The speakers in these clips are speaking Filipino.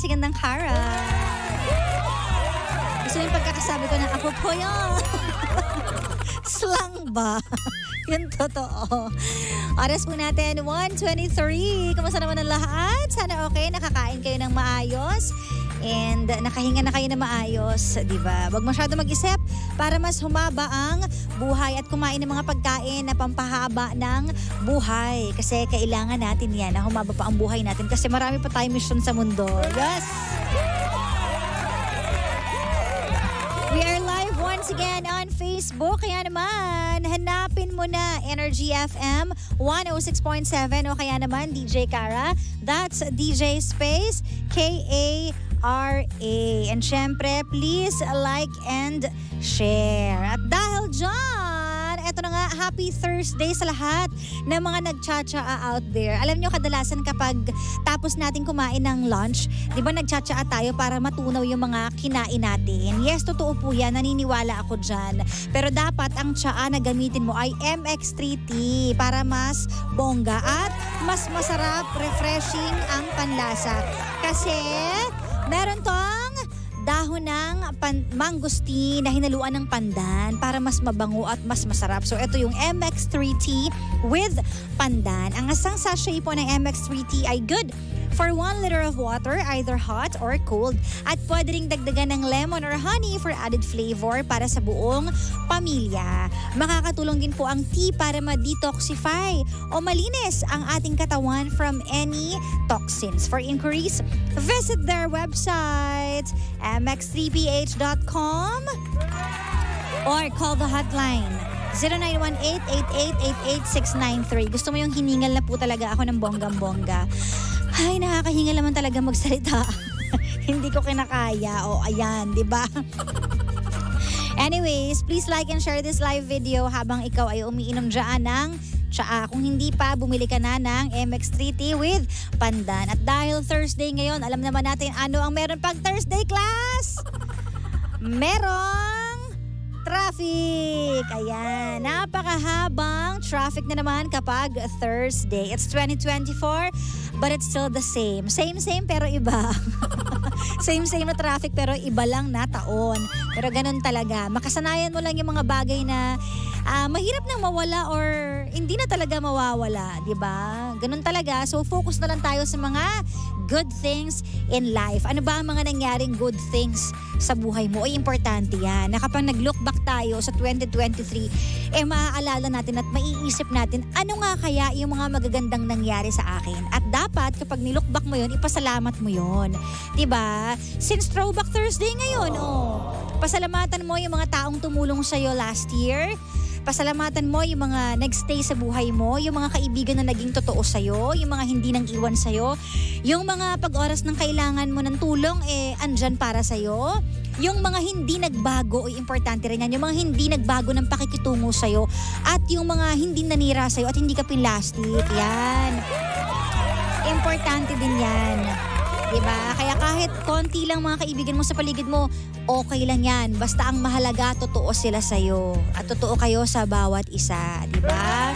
si Gandang Kara. Gusto yung pagkakasabi ko na ako po yun. Slang ba? Yun totoo. Oras po natin, 1:23. Kamusta naman ang lahat? Sana okay, nakakain kayo ng maayos. And nakahinga na kayo na maayos, di ba? Huwag masyado mag-isip para mas humaba ang buhay at kumain ng mga pagkain na pampahaba ng buhay. Kasi kailangan natin yan na humaba pa ang buhay natin kasi marami pa tayong mission sa mundo. Yes! We are live once again on Facebook. Kaya naman, hanapin mo na Energy FM 106.7 o kaya naman DJ Kara. That's DJ Space K-A-R-A. And syempre, please like and share. At dahil dyan, eto na nga, happy Thursday sa lahat ng mga nagtsatsaa out there. Alam nyo, kadalasan kapag tapos natin kumain ng lunch, di ba nagtsatsaa tayo para matunaw yung mga kinain natin? Yes, totoo po yan. Naniniwala ako dyan. Pero dapat ang tsaa na gamitin mo ay MX3T para mas bongga at mas masarap, refreshing ang panlasa. Kasi meron tong dahon ng mangosteen na hinaluan ng pandan para mas mabango at mas masarap. So ito yung MX3T with pandan. Ang isang sachet po ng MX3T ay good for 1 liter of water, either hot or cold. At pwede ring dagdagan ng lemon or honey for added flavor para sa buong pamilya. Makakatulong din po ang tea para ma-detoxify o malinis ang ating katawan from any toxins. For inquiries, visit their website mx3ph.com or call the hotline 0918-8888-693. Gusto mo yung hiningal na po talaga ako ng bonggang-bongga. Ay, nakakahingal naman talaga magsalita. Hindi ko kinakaya. O, ayan, di ba? Anyways, please like and share this live video habang ikaw ay umiinom dyan ng tsaa. Kung hindi pa, bumili ka na ng MX3T with pandan. At dahil Thursday ngayon, alam naman natin ano ang meron pag Thursday, class? Merong traffic. Ayan, napakahabang traffic na naman kapag Thursday. It's 2024, but it's still the same. Same pero iba. Same na traffic pero iba lang na taon. Pero ganun talaga. Makasanayan mo lang yung mga bagay na mahirap nang mawala or hindi na talaga mawawala, di ba? Ganun talaga. So focus na lang tayo sa mga good things in life. Ano ba ang mga nangyaring good things sa buhay mo? Ay, importante yan. Na kapag nag-look back tayo sa 2023, maaalala natin at maiisip natin, ano nga kaya yung mga magagandang nangyari sa akin? At dapat kapag nilook back mo yun, ipasalamat mo yun. Diba? Since Throwback Thursday ngayon, pasalamatan mo yung mga taong tumulong sa'yo last year. Pasalamatan mo yung mga nagstay sa buhay mo, yung mga kaibigan na naging totoo sa'yo, yung mga hindi nang iwan sa'yo, yung mga pag-oras ng kailangan mo ng tulong, andyan para sa'yo. Yung mga hindi nagbago, importante rin yan, yung mga hindi nagbago ng pakikitungo sa'yo, at yung mga hindi nanira sa'yo at hindi ka pinlastic, yan. Importante din yan. Diba? Kaya kahit konti lang mga kaibigan mo sa paligid mo, okay lang yan. Basta ang mahalaga, totoo sila sa'yo. At totoo kayo sa bawat isa. Diba?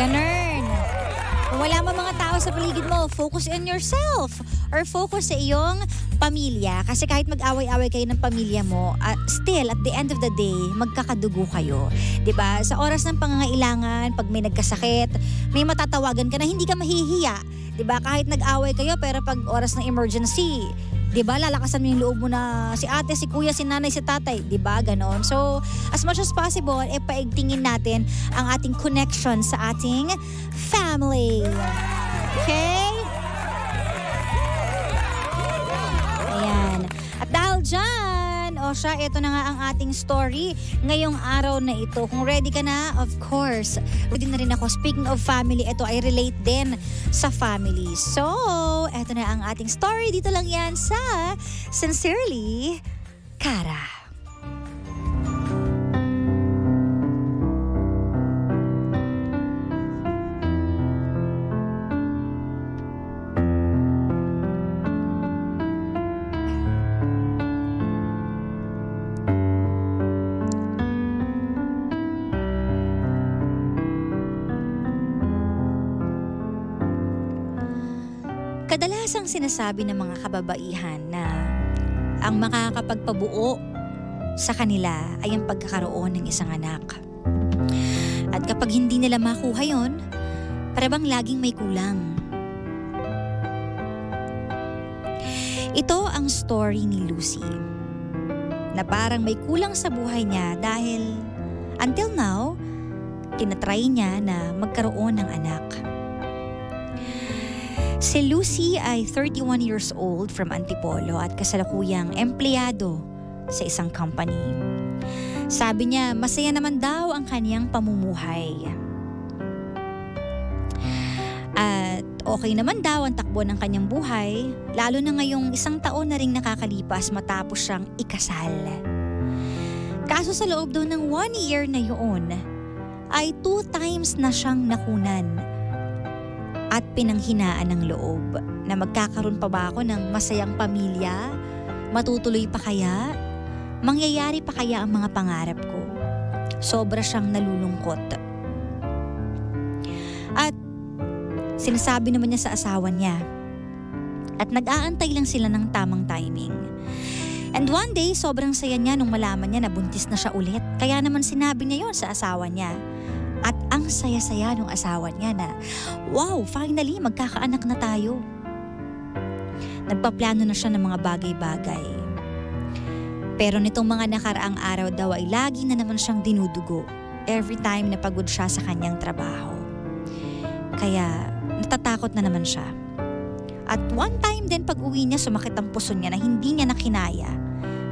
Ganun. Kung wala mo mga tao sa paligid mo, focus on yourself. Or focus sa iyong pamilya. Kasi kahit mag-away-away kayo ng pamilya mo, still, at the end of the day, magkakadugo kayo. Diba? Sa oras ng pangangailangan, pag may nagkasakit, may matatawagan ka na hindi ka mahihiya. Diba? Kahit nag-away kayo, pero pag oras ng emergency, diba? Lalakasan mo yung loob mo na si ate, si kuya, si nanay, si tatay. Diba? Ganon. So, as much as possible, paigtingin natin ang ating connection sa ating family. Okay? Ayan. At dahil dyan, ito na nga ang ating story ngayong araw na ito. Kung ready ka na, of course, ready na rin ako. Speaking of family, ito ay relate din sa family. So, ito na ang ating story. Dito lang yan sa Sincerely, Kara. Kadalasang sinasabi ng mga kababaihan na ang makakapagpabuo sa kanila ay ang pagkakaroon ng isang anak. At kapag hindi nila makuha yon, parang laging may kulang. Ito ang story ni Lucy, na parang may kulang sa buhay niya dahil until now, tinatry niya na magkaroon ng anak. Si Lucy ay 31 years old from Antipolo at kasalukuyang empleyado sa isang company. Sabi niya, masaya naman daw ang kaniyang pamumuhay. At okay naman daw ang takbo ng kanyang buhay, lalo na ngayong 1 taon na ring nakakalipas matapos siyang ikasal. Kaso sa loob daw ng 1 year na yun, ay 2 times na siyang nakunan at pinanghinaan ng loob na magkakaroon pa ba ako ng masayang pamilya? Matutuloy pa kaya? Mangyayari pa kaya ang mga pangarap ko? Sobra siyang nalulungkot. At sinasabi naman niya sa asawa niya. At nag-aantay lang sila ng tamang timing. And one day, sobrang saya niya nung malaman niya na buntis na siya ulit. Kaya naman sinabi niya yon sa asawa niya. At ang saya-saya nung asawa niya na, wow, finally, magkakaanak na tayo. Nagpaplano na siya ng mga bagay-bagay. Pero nitong mga nakaraang araw daw ay lagi na naman siyang dinudugo every time na pagod siya sa kanyang trabaho. Kaya natatakot na naman siya. At one time din pag uwi niya, sumakit ang puso niya na hindi niya nakinaya.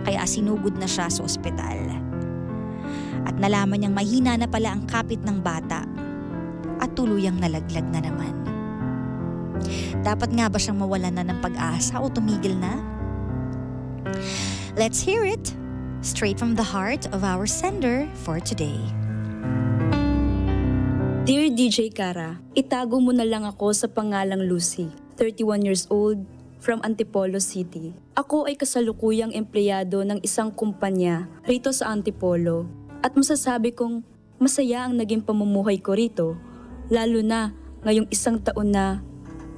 Kaya sinugod na siya sa ospital. At nalaman niyang mahina na pala ang kapit ng bata at tuluyang nalaglag na naman. Dapat nga ba siyang mawalan na ng pag-asa o tumigil na? Let's hear it straight from the heart of our sender for today. Dear DJ Kara, itago mo na lang ako sa pangalang Lucy, 31 years old, from Antipolo City. Ako ay kasalukuyang empleyado ng isang kumpanya rito sa Antipolo. At masasabi kong masaya ang naging pamumuhay ko rito, lalo na ngayong 1 taon na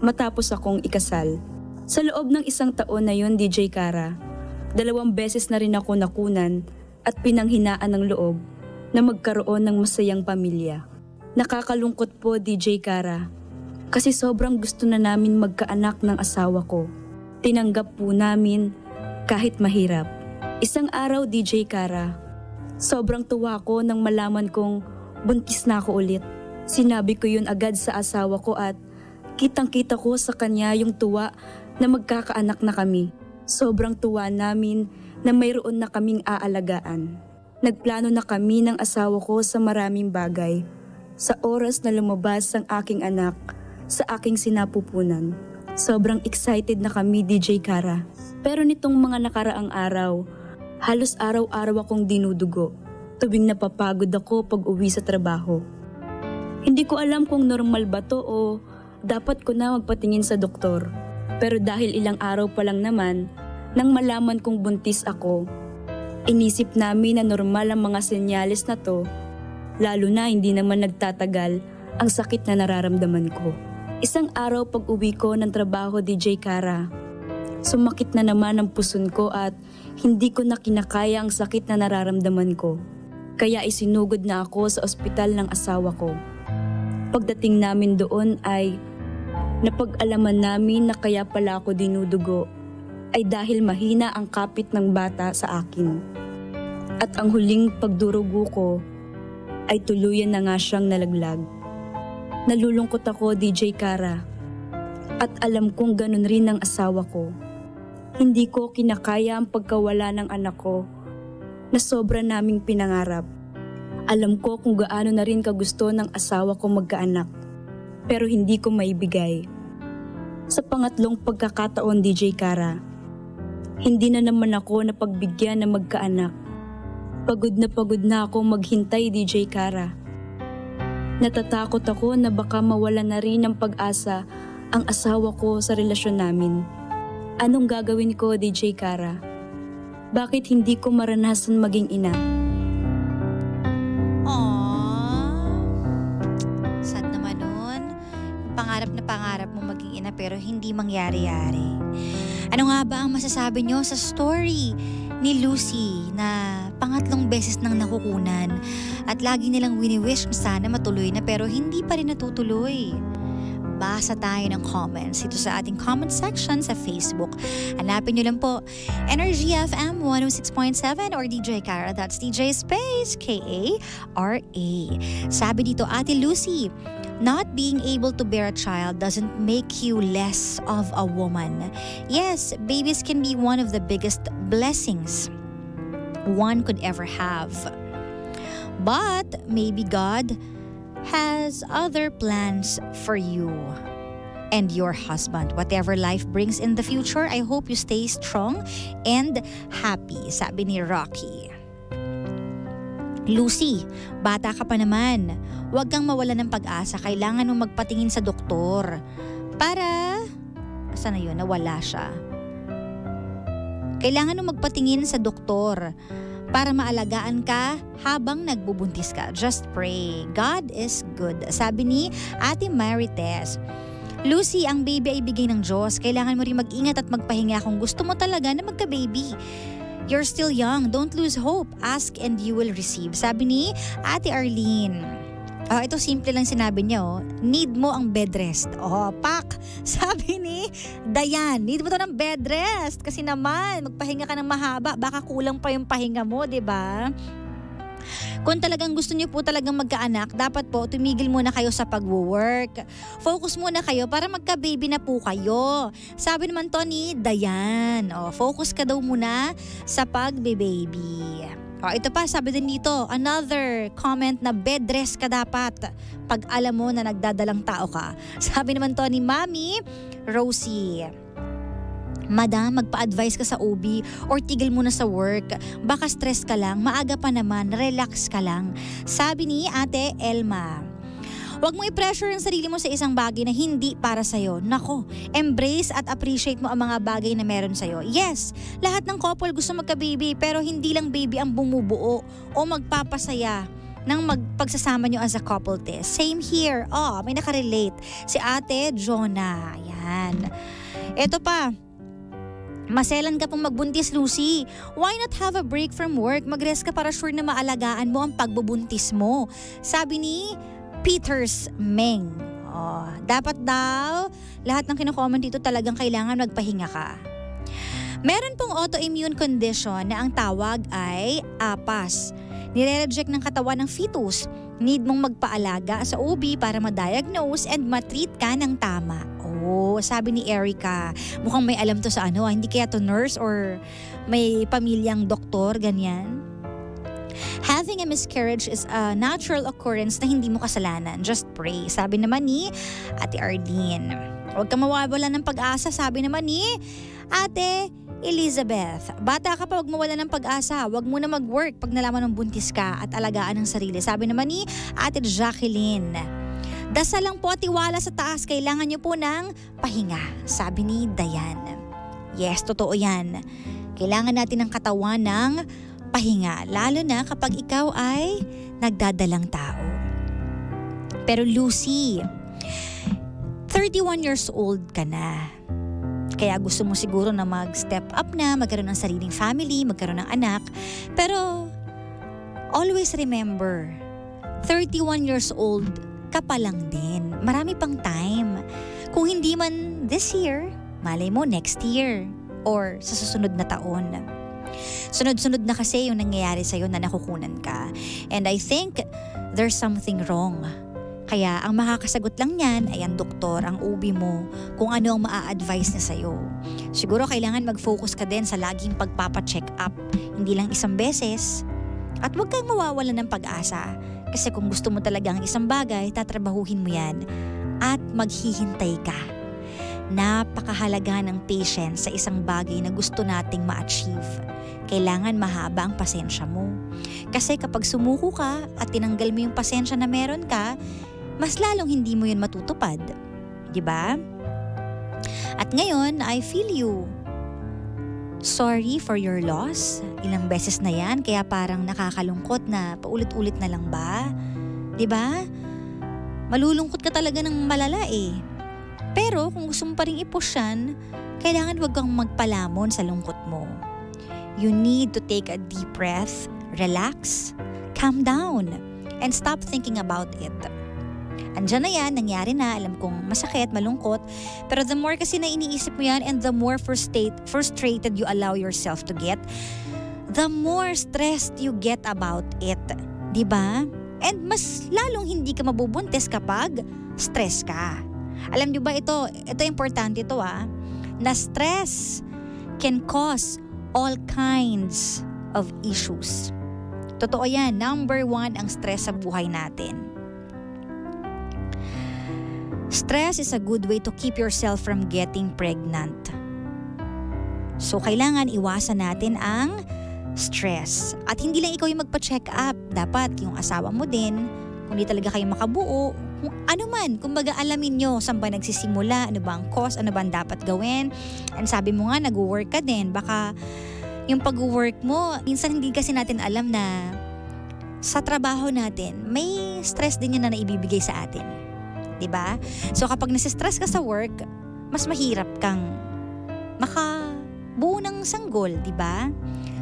matapos akong ikasal. Sa loob ng 1 taon na yun, DJ Kara, 2 beses na rin ako nakunan at pinanghinaan ng loob na magkaroon ng masayang pamilya. Nakakalungkot po, DJ Kara, kasi sobrang gusto na namin magkaanak ng asawa ko. Tinanggap po namin kahit mahirap. Isang araw, DJ Kara, sobrang tuwa ko nang malaman kong buntis na ako ulit. Sinabi ko yun agad sa asawa ko at kitang-kita ko sa kanya yung tuwa na magkakaanak na kami. Sobrang tuwa namin na mayroon na kaming aalagaan. Nagplano na kami ng asawa ko sa maraming bagay. Sa oras na lumabas ang aking anak sa aking sinapupunan. Sobrang excited na kami, DJ Kara. Pero nitong mga nakaraang araw, halos araw-araw akong dinudugo. Tuwing napapagod ako pag uwi sa trabaho. Hindi ko alam kung normal ba to o dapat ko na magpatingin sa doktor. Pero dahil ilang araw pa lang naman, nang malaman kong buntis ako, inisip namin na normal ang mga senyales na to, lalo na hindi naman nagtatagal ang sakit na nararamdaman ko. Isang araw pag uwi ko ng trabaho, DJ Kara, sumakit na naman ang puson ko at hindi ko na kinakaya ang sakit na nararamdaman ko. Kaya isinugod na ako sa ospital ng asawa ko. Pagdating namin doon ay napag-alaman namin na kaya pala ako dinudugo ay dahil mahina ang kapit ng bata sa akin. At ang huling pagdurugo ko ay tuluyan na nga siyang nalaglag. Nalulungkot ako, DJ Kara, at alam kong ganun rin ang asawa ko. Hindi ko kinakaya ang pagkawala ng anak ko na sobra naming pinangarap. Alam ko kung gaano na rin kagusto ng asawa ko magkaanak, pero hindi ko maibigay. Sa pangatlong pagkakataon, DJ Kara, hindi na naman ako napagbigyan na magkaanak. Pagod na ako maghintay, DJ Kara. Natatakot ako na baka mawala na rin ng pag-asa ang asawa ko sa relasyon namin. Anong gagawin ko, DJ Kara? Bakit hindi ko maranasan maging ina? Sad naman nun. Pangarap na pangarap mo maging ina pero hindi mangyari-yari. Ano nga ba ang masasabi nyo sa story ni Lucy na pangatlong beses nang nakukunan at lagi nilang wini-wish na sana matuloy na pero hindi pa rin natutuloy? Basa tayo ng comments dito sa ating comment section sa Facebook. Hanapin nyo lang po Energy FM 106.7 or DJ Kara. That's DJ Space K-A-R-A. Sabi dito, Ate Lucy, not being able to bear a child doesn't make you less of a woman. Yes, babies can be one of the biggest blessings one could ever have. But maybe God has other plans for you and your husband. Whatever life brings in the future, I hope you stay strong and happy, sabi ni Rocky. Lucy, bata ka pa naman. Huwag kang mawala ng pag-asa. Kailangan mong magpatingin sa doktor. Para, asa na yun? Nawala siya. Kailangan mong magpatingin sa doktor para maalagaan ka habang nagbubuntis ka. Just pray. God is good. Sabi ni Ate Marites, Lucy, ang baby ay bigay ng Diyos. Kailangan mo rin mag-ingat at magpahinga kung gusto mo talaga na magka-baby. You're still young. Don't lose hope. Ask and you will receive. Sabi ni Ate Arlene. Ito simple lang sinabi niya. Need mo ang bed rest. Pak! Sabi ni Dayan, need mo to ng bed rest. Kasi naman, magpahinga ka ng mahaba. Baka kulang pa yung pahinga mo, diba? Kung talagang gusto niyo po talagang magkaanak, dapat po tumigil muna kayo sa pag-work. Focus muna kayo para magka-baby na po kayo. Sabi naman to ni Dayan, focus ka daw muna sa pag-baby. Ito pa, sabi din dito, another comment na bed rest ka dapat pag alam mo na nagdadalang tao ka. Sabi naman to ni Mami Rosie, Madam, magpa-advise ka sa OB or tigil muna sa work. Baka stress ka lang, maaga pa naman, relax ka lang. Sabi ni Ate Elma. Huwag mo i-pressure ang sarili mo sa isang bagay na hindi para sa'yo. Nako, embrace at appreciate mo ang mga bagay na meron sa'yo. Yes, lahat ng couple gusto magka-baby pero hindi lang baby ang bumubuo o magpapasaya ng pagsasama nyo as a couple test. Same here. May nakarelate. Si Ate Jonah. Ayan. Ito pa. Maselan ka pong magbuntis, Lucy. Why not have a break from work? Mag-rest ka para sure na maalagaan mo ang pagbubuntis mo. Sabi ni Peters Meng. Dapat daw, lahat ng kino-comment dito talagang kailangan magpahinga ka. Meron pong autoimmune condition na ang tawag ay APAS. Nire-reject ng katawan ng fetus. Need mong magpaalaga sa OB para ma-diagnose and ma-treat ka ng tama. Sabi ni Erica, mukhang may alam to sa hindi kaya to nurse or may pamilyang doktor, ganyan. Having a miscarriage is a natural occurrence na hindi mo kasalanan. Just pray. Sabi naman ni Ate Arlene. Huwag kang mawawala ng pag-asa. Sabi naman ni Ate Elizabeth. Bata ka pa, huwag mawala ng pag-asa. Huwag muna mag-work pag nalaman ng buntis ka at alagaan ng sarili. Sabi naman ni Ate Jacqueline. Dasal lang po at tiwala sa taas. Kailangan niyo po ng pahinga. Sabi ni Dayan. Yes, totoo yan. Kailangan natin ng katawan ng pahinga, lalo na kapag ikaw ay nagdadalang tao. Pero Lucy, 31 years old ka na. Kaya gusto mo siguro na mag-step up na, magkaroon ng sariling family, magkaroon ng anak. Pero always remember, 31 years old ka pa lang din. Marami pang time. Kung hindi man this year, malay mo next year or sa susunod na taon. Sunod-sunod na kasi yung nangyayari sa'yo na nakukunan ka. And I think there's something wrong. Kaya ang makakasagot lang yan ay ang doktor, ang OB mo, kung ano ang maa-advise na sa'yo. Siguro kailangan mag-focus ka din sa laging pagpapacheck up. Hindi lang isang beses. At huwag kang mawawalan ng pag-asa. Kasi kung gusto mo talaga ang isang bagay, tatrabahuhin mo yan. At maghihintay ka. Napakahalaga ng patience sa isang bagay na gusto nating ma-achieve. Kailangan mahaba ang pasensya mo. Kasi kapag sumuko ka at tinanggal mo yung pasensya na meron ka, mas lalong hindi mo yun matutupad. Diba? At ngayon, I feel you. Sorry for your loss. Ilang beses na yan, kaya parang nakakalungkot na paulit-ulit na lang ba? Diba? Malulungkot ka talaga ng malala eh. Pero kung gusto mo pa rin i-push yan, kailangan wag kang magpalamon sa lungkot mo. You need to take a deep breath, relax, calm down, and stop thinking about it. Andiyan na yan, nangyari na, alam kong masakit, malungkot, pero the more kasi na iniisip mo yan and the more frustrated you allow yourself to get, the more stressed you get about it. Diba? And mas lalong hindi ka mabubuntis kapag stress ka. Alam niyo ba ito importante ito na stress can cause all kinds of issues. Totoo yan, number 1 ang stress sa buhay natin. Stress is a good way to keep yourself from getting pregnant. So kailangan iwasan natin ang stress. At hindi lang ikaw yung magpa-check up. Dapat yung asawa mo din, kung hindi talaga kayo makabuo, kung ano man, kumbaga alamin nyo saan ba nagsisimula, ano ba ang cause, ano ba ang dapat gawin. And sabi mo nga, nag-work ka din. Baka yung pag-work mo, minsan hindi kasi natin alam na sa trabaho natin, may stress din yun na naibibigay sa atin. Diba? So kapag nasistress ka sa work, mas mahirap kang makabuo ng sanggol, diba?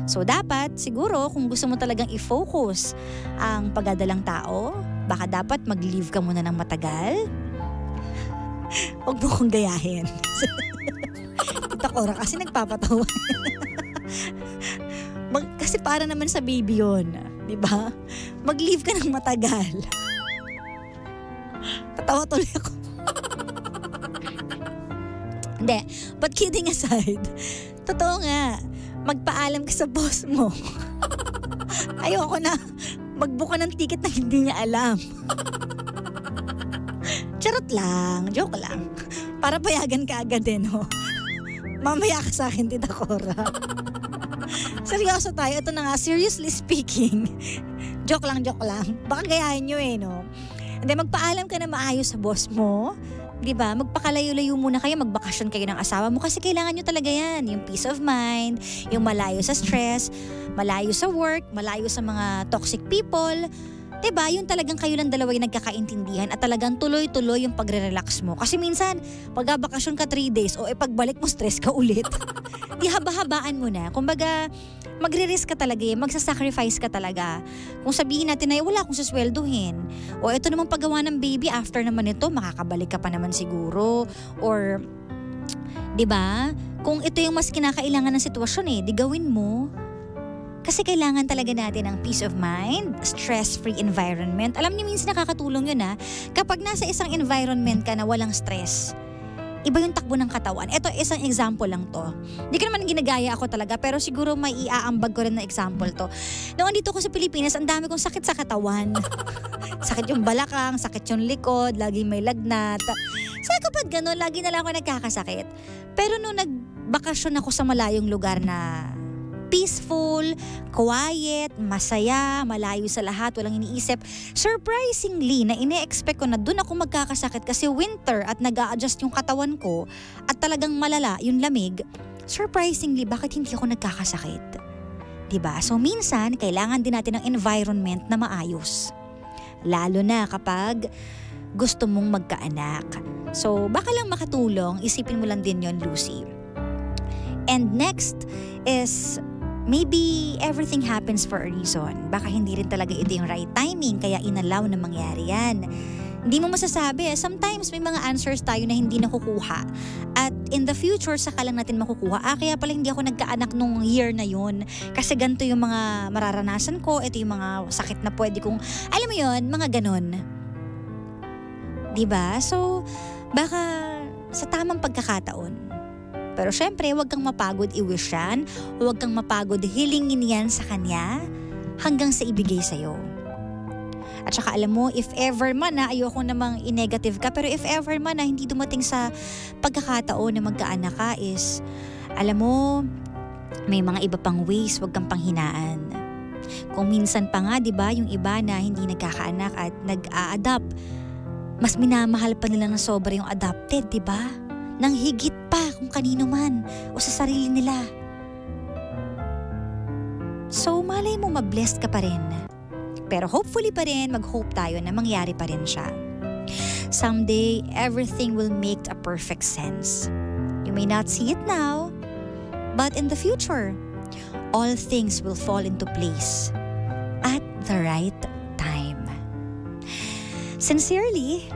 So dapat siguro kung gusto mo talagang i-focus ang pagdadalang tao, baka dapat mag-leave ka muna ng matagal. Huwag mo kong gayahin. Tita Cora kasi nagpapatawa. Kasi para naman sa baby yun, diba? Mag-leave ka ng matagal. Tatawa tuloy ako. Hindi, but kidding aside, totoo nga, magpaalam ka sa boss mo. Ayoko na magbuka ng ticket na hindi niya alam. Charot lang, joke lang. Para payagan ka agad din, ho. Mamaya ka sa akin, Tita Cora. Seryoso tayo, ito na nga, seriously speaking. Joke lang. Baka gayahin nyo no. Hindi, magpaalam ka na maayos sa boss mo. Diba? Magpakalayo-layo muna kayo, magbakasyon kayo ng asawa mo kasi kailangan nyo talaga yan. Yung peace of mind, yung malayo sa stress, malayo sa work, malayo sa mga toxic people. Diba? Yung talagang kayo lang dalawa yung nagkakaintindihan at talagang tuloy-tuloy yung pagre-relax mo. Kasi minsan, pag-bakasyon ka 3 days o pagbalik mo stress ka ulit. Di haba-habaan mo na. Kumbaga, magre-risk ka talaga magsasacrifice ka talaga. Kung sabihin natin na wala akong suswelduhin. O ito namang paggawa ng baby, after naman ito, makakabalik ka pa naman siguro. Or, diba? Kung ito yung mas kinakailangan ng sitwasyon di gawin mo. Kasi kailangan talaga natin ng peace of mind, stress-free environment. Alam niyo, minsan nakakatulong yun kapag nasa isang environment ka na walang stress, iba yung takbo ng katawan. Ito, isang example lang to. Hindi ko naman ginagaya ako talaga, pero siguro may iaambag ko rin na example to. Noong dito ko sa Pilipinas, ang dami kong sakit sa katawan. Sakit yung balakang, sakit yung likod, lagi may lagnat. So kapag gano'n, lagi na lang ako nagkakasakit. Pero nung nagbakasyon ako sa malayong lugar na peaceful, quiet, masaya, malayo sa lahat, walang iniisip. Surprisingly, na ine-expect ko na doon ako magkakasakit kasi winter at nag-a-adjust yung katawan ko at talagang malala yung lamig. Surprisingly, bakit hindi ako nagkakasakit? Diba? So minsan, kailangan din natin ng environment na maayos. Lalo na kapag gusto mong magkaanak. So baka lang makatulong, isipin mo lang din yon, Lucy. And next is, maybe everything happens for a reason. Baka hindi rin talaga ito yung right timing, kaya inalaw na mangyari yan. Hindi mo masasabi. Sometimes may mga answers tayo na hindi nakukuha. At in the future, saka lang natin makukuha. Kaya pala hindi ako nagkaanak nung year na yun. Kasi ganito yung mga mararanasan ko. Ito yung mga sakit na pwede kong, alam mo yun, mga ganon. Diba? So, baka sa tamang pagkakataon. Pero syempre, huwag kang mapagod i-wish yan. Huwag kang mapagod hilingin yan sa kanya hanggang sa ibigay sa'yo. At saka alam mo, if ever man ayoko namang i-negative ka, pero if ever man hindi dumating sa pagkakataon na magkaanak ka is, alam mo, may mga iba pang ways, huwag kang panghinaan. Kung minsan pa nga, di ba, yung iba na hindi nagkakaanak at nag-a-adopt, mas minamahal pa nila ng sobra yung adopted, di ba? Nang higit pa kung kanino man o sa sarili nila. So malay mo mablessed ka pa rin. Pero hopefully pa rin, mag-hope tayo na mangyari pa rin siya. Someday, everything will make a perfect sense. You may not see it now, but in the future, all things will fall into place at the right time. Sincerely,